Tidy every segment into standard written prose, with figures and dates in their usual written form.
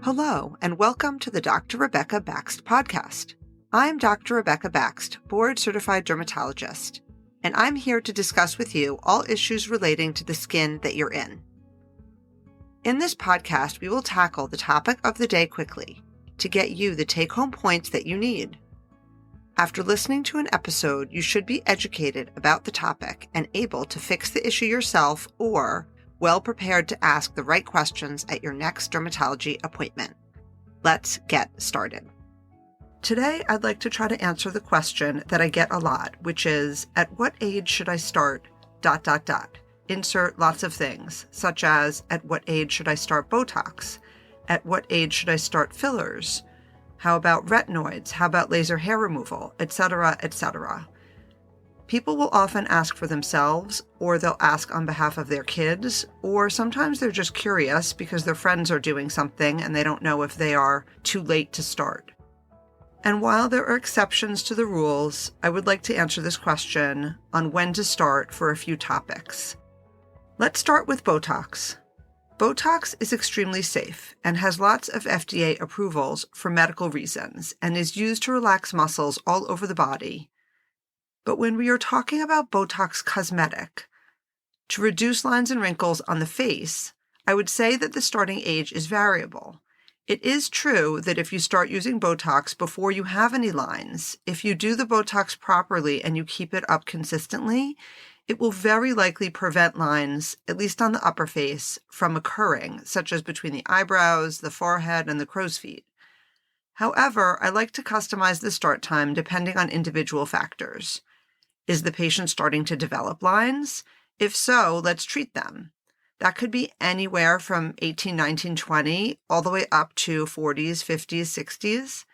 Hello, and welcome to the Dr. Rebecca Baxt podcast. I'm Dr. Rebecca Baxt, board-certified dermatologist, and I'm here to discuss with you all issues relating to the skin that you're in. In this podcast, we will tackle the topic of the day quickly to get you the take-home points that you need. After listening to an episode, you should be educated about the topic and able to fix the issue yourself or well prepared to ask the right questions at your next dermatology appointment. Let's get started. Today, I'd like to try to answer the question that I get a lot, which is, at what age should I start ... Insert lots of things, such as, at what age should I start Botox? At what age should I start fillers? How about retinoids? How about laser hair removal? Etc., etc. People will often ask for themselves, or they'll ask on behalf of their kids, or sometimes they're just curious because their friends are doing something and they don't know if they are too late to start. And while there are exceptions to the rules, I would like to answer this question on when to start for a few topics. Let's start with Botox. Botox is extremely safe and has lots of FDA approvals for medical reasons and is used to relax muscles all over the body. But when we are talking about Botox cosmetic, to reduce lines and wrinkles on the face, I would say that the starting age is variable. It is true that if you start using Botox before you have any lines, if you do the Botox properly and you keep it up consistently, it will very likely prevent lines, at least on the upper face, from occurring, such as between the eyebrows, the forehead, and the crow's feet. However, I like to customize the start time depending on individual factors. Is the patient starting to develop lines? If so, let's treat them. That could be anywhere from 18, 19, 20, all the way up to 40s, 50s, 60s.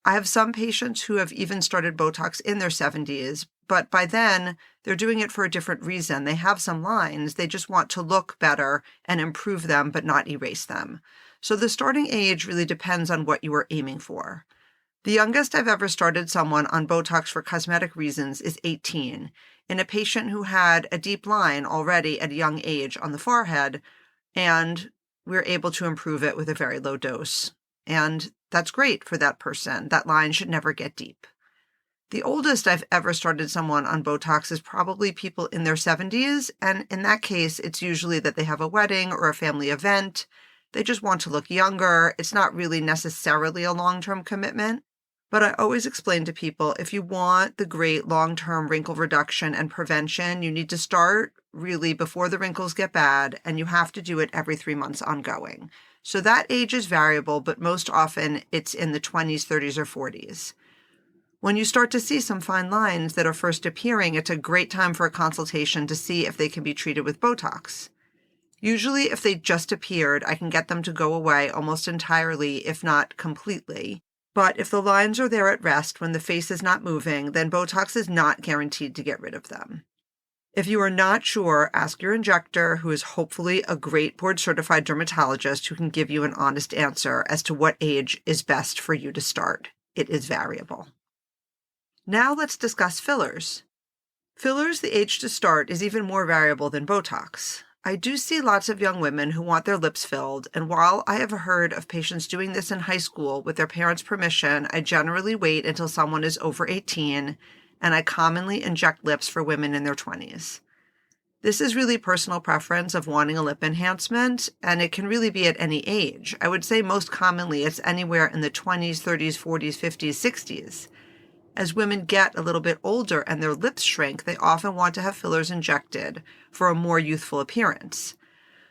I have some patients who have even started Botox in their 70s, but by then, they're doing it for a different reason. They have some lines, they just want to look better and improve them, but not erase them. So the starting age really depends on what you are aiming for. The youngest I've ever started someone on Botox for cosmetic reasons is 18, in a patient who had a deep line already at a young age on the forehead, and we're able to improve it with a very low dose. And that's great for that person. That line should never get deep. The oldest I've ever started someone on Botox is probably people in their 70s, and in that case, it's usually that they have a wedding or a family event. They just want to look younger. It's not really necessarily a long-term commitment. But I always explain to people, if you want the great long-term wrinkle reduction and prevention, you need to start really before the wrinkles get bad, and you have to do it every 3 months ongoing. So that age is variable, but most often it's in the 20s, 30s, or 40s. When you start to see some fine lines that are first appearing, it's a great time for a consultation to see if they can be treated with Botox. Usually, if they just appeared, I can get them to go away almost entirely, if not completely. But if the lines are there at rest when the face is not moving, then Botox is not guaranteed to get rid of them. If you are not sure, ask your injector, who is hopefully a great board-certified dermatologist who can give you an honest answer as to what age is best for you to start. It is variable. Now let's discuss fillers. Fillers, the age to start, is even more variable than Botox. I do see lots of young women who want their lips filled, and while I have heard of patients doing this in high school with their parents' permission, I generally wait until someone is over 18, and I commonly inject lips for women in their 20s. This is really personal preference of wanting a lip enhancement, and it can really be at any age. I would say most commonly it's anywhere in the 20s, 30s, 40s, 50s, 60s. As women get a little bit older and their lips shrink, they often want to have fillers injected for a more youthful appearance.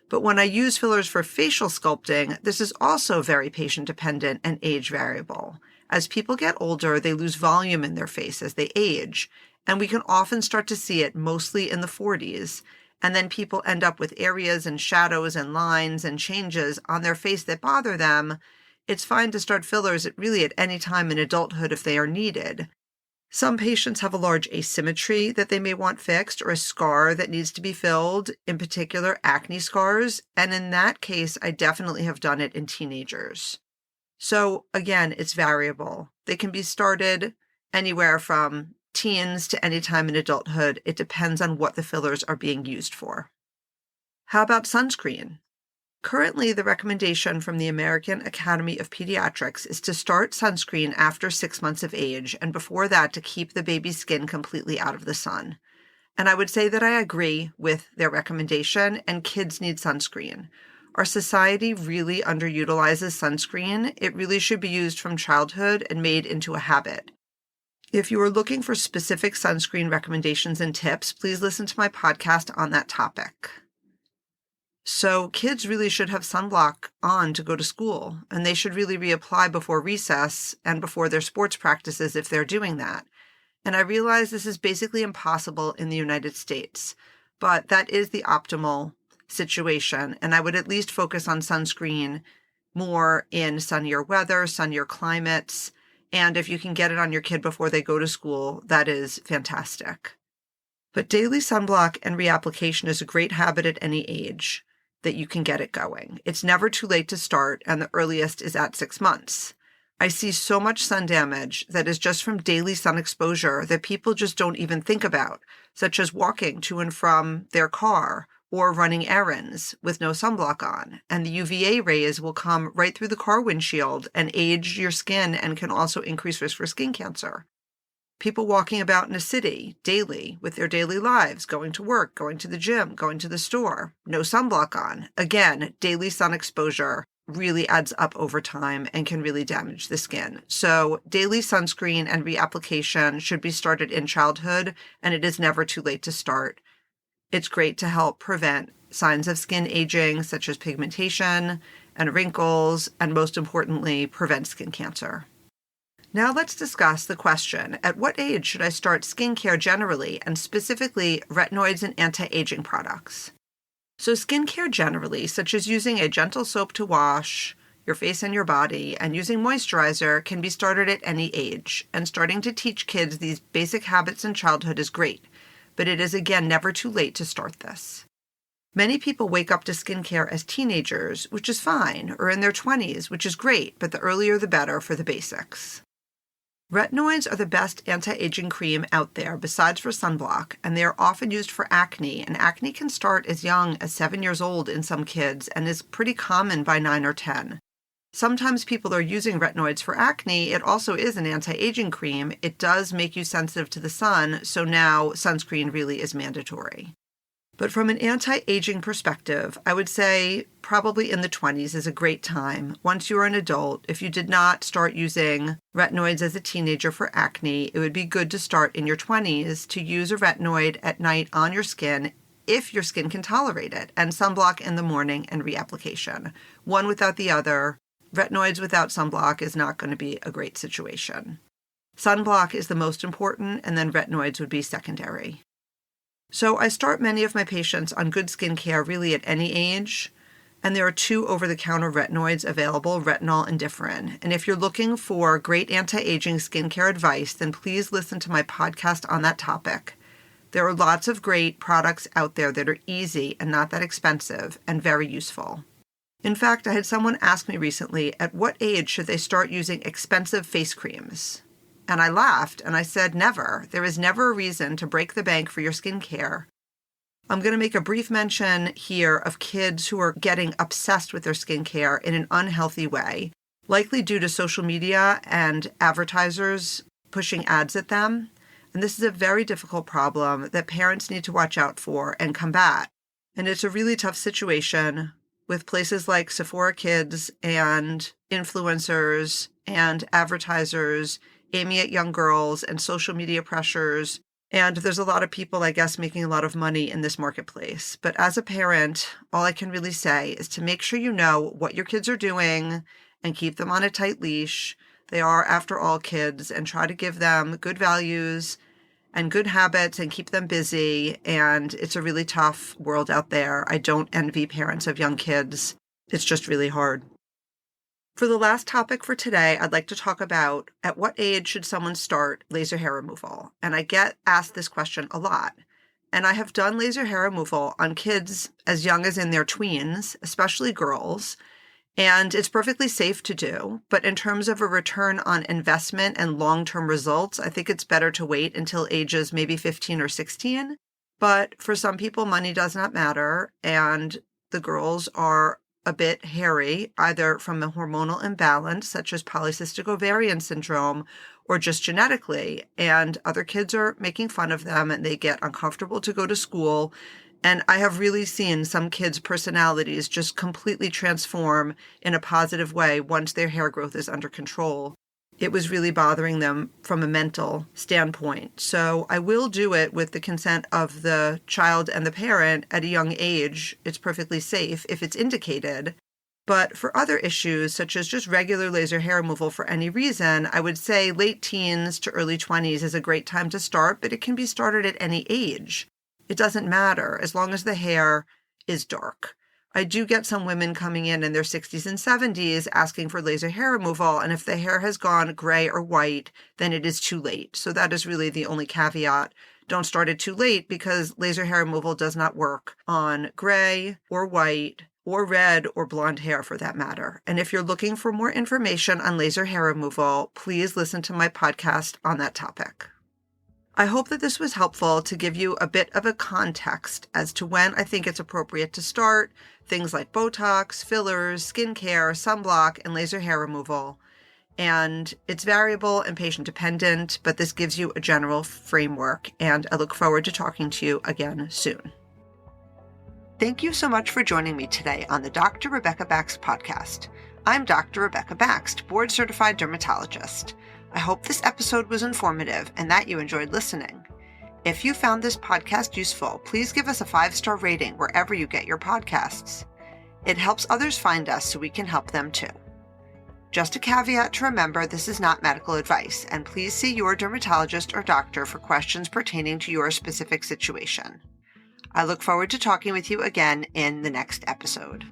But when I use fillers for facial sculpting, this is also very patient-dependent and age variable. As people get older, they lose volume in their face as they age, and we can often start to see it mostly in the 40s, and then people end up with areas and shadows and lines and changes on their face that bother them. It's fine to start fillers really at any time in adulthood if they are needed. Some patients have a large asymmetry that they may want fixed or a scar that needs to be filled, in particular acne scars, and in that case, I definitely have done it in teenagers. So again, it's variable. They can be started anywhere from teens to any time in adulthood. It depends on what the fillers are being used for. How about sunscreen? Currently, the recommendation from the American Academy of Pediatrics is to start sunscreen after 6 months of age, and before that to keep the baby's skin completely out of the sun. And I would say that I agree with their recommendation, and kids need sunscreen. Our society really underutilizes sunscreen. It really should be used from childhood and made into a habit. If you are looking for specific sunscreen recommendations and tips, please listen to my podcast on that topic. So kids really should have sunblock on to go to school, and they should really reapply before recess and before their sports practices if they're doing that. And I realize this is basically impossible in the United States, but that is the optimal situation. And I would at least focus on sunscreen more in sunnier weather, sunnier climates. And if you can get it on your kid before they go to school, that is fantastic. But daily sunblock and reapplication is a great habit at any age that you can get it going. It's never too late to start, and the earliest is at 6 months. I see so much sun damage that is just from daily sun exposure that people just don't even think about, such as walking to and from their car or running errands with no sunblock on. And the UVA rays will come right through the car windshield and age your skin and can also increase risk for skin cancer. People walking about in a city daily with their daily lives, going to work, going to the gym, going to the store, no sunblock on. Again, daily sun exposure really adds up over time and can really damage the skin. So daily sunscreen and reapplication should be started in childhood, and it is never too late to start. It's great to help prevent signs of skin aging, such as pigmentation and wrinkles, and most importantly, prevent skin cancer. Now let's discuss the question, at what age should I start skincare generally, and specifically retinoids and anti-aging products? So skincare generally, such as using a gentle soap to wash your face and your body and using moisturizer, can be started at any age. And starting to teach kids these basic habits in childhood is great, but it is again never too late to start this. Many people wake up to skincare as teenagers, which is fine, or in their 20s, which is great, but the earlier the better for the basics. Retinoids are the best anti-aging cream out there besides for sunblock, and they are often used for acne, and acne can start as young as 7 years old in some kids and is pretty common by 9 or 10. Sometimes people are using retinoids for acne. It also is an anti-aging cream. It does make you sensitive to the sun, so now sunscreen really is mandatory. But from an anti-aging perspective, I would say probably in the 20s is a great time. Once you're an adult, if you did not start using retinoids as a teenager for acne, it would be good to start in your 20s to use a retinoid at night on your skin if your skin can tolerate it, and sunblock in the morning and reapplication. One without the other, retinoids without sunblock is not going to be a great situation. Sunblock is the most important, and then retinoids would be secondary. So I start many of my patients on good skincare really at any age, and there are 2 over-the-counter retinoids available, retinol and Differin. And if you're looking for great anti-aging skincare advice, then please listen to my podcast on that topic. There are lots of great products out there that are easy and not that expensive and very useful. In fact, I had someone ask me recently, at what age should they start using expensive face creams? And I laughed and I said, never. There is never a reason to break the bank for your skincare. I'm going to make a brief mention here of kids who are getting obsessed with their skincare in an unhealthy way, likely due to social media and advertisers pushing ads at them. And this is a very difficult problem that parents need to watch out for and combat. And it's a really tough situation with places like Sephora Kids and influencers and advertisers aiming at young girls and social media pressures. And there's a lot of people, I guess, making a lot of money in this marketplace. But as a parent, all I can really say is to make sure you know what your kids are doing and keep them on a tight leash. They are, after all, kids, and try to give them good values and good habits and keep them busy. And it's a really tough world out there. I don't envy parents of young kids. It's just really hard. For the last topic for today, I'd like to talk about at what age should someone start laser hair removal? And I get asked this question a lot. And I have done laser hair removal on kids as young as in their tweens, especially girls. And it's perfectly safe to do. But in terms of a return on investment and long-term results, I think it's better to wait until ages maybe 15 or 16. But for some people, money does not matter. And the girls are a bit hairy, either from a hormonal imbalance, such as polycystic ovarian syndrome, or just genetically. And other kids are making fun of them and they get uncomfortable to go to school. And I have really seen some kids' personalities just completely transform in a positive way once their hair growth is under control. It was really bothering them from a mental standpoint. So I will do it with the consent of the child and the parent at a young age. It's perfectly safe if it's indicated. But for other issues, such as just regular laser hair removal for any reason, I would say late teens to early 20s is a great time to start, but it can be started at any age. It doesn't matter as long as the hair is dark. I do get some women coming in their 60s and 70s asking for laser hair removal, and if the hair has gone gray or white, then it is too late. So that is really the only caveat. Don't start it too late because laser hair removal does not work on gray or white or red or blonde hair for that matter. And if you're looking for more information on laser hair removal, please listen to my podcast on that topic. I hope that this was helpful to give you a bit of a context as to when I think it's appropriate to start things like Botox, fillers, skincare, sunblock, and laser hair removal. And it's variable and patient dependent, but this gives you a general framework, and I look forward to talking to you again soon. Thank you so much for joining me today on the Dr. Rebecca Baxt podcast. I'm Dr. Rebecca Baxt, board certified dermatologist. I hope this episode was informative and that you enjoyed listening. If you found this podcast useful, please give us a 5-star rating wherever you get your podcasts. It helps others find us so we can help them too. Just a caveat to remember, this is not medical advice, and please see your dermatologist or doctor for questions pertaining to your specific situation. I look forward to talking with you again in the next episode.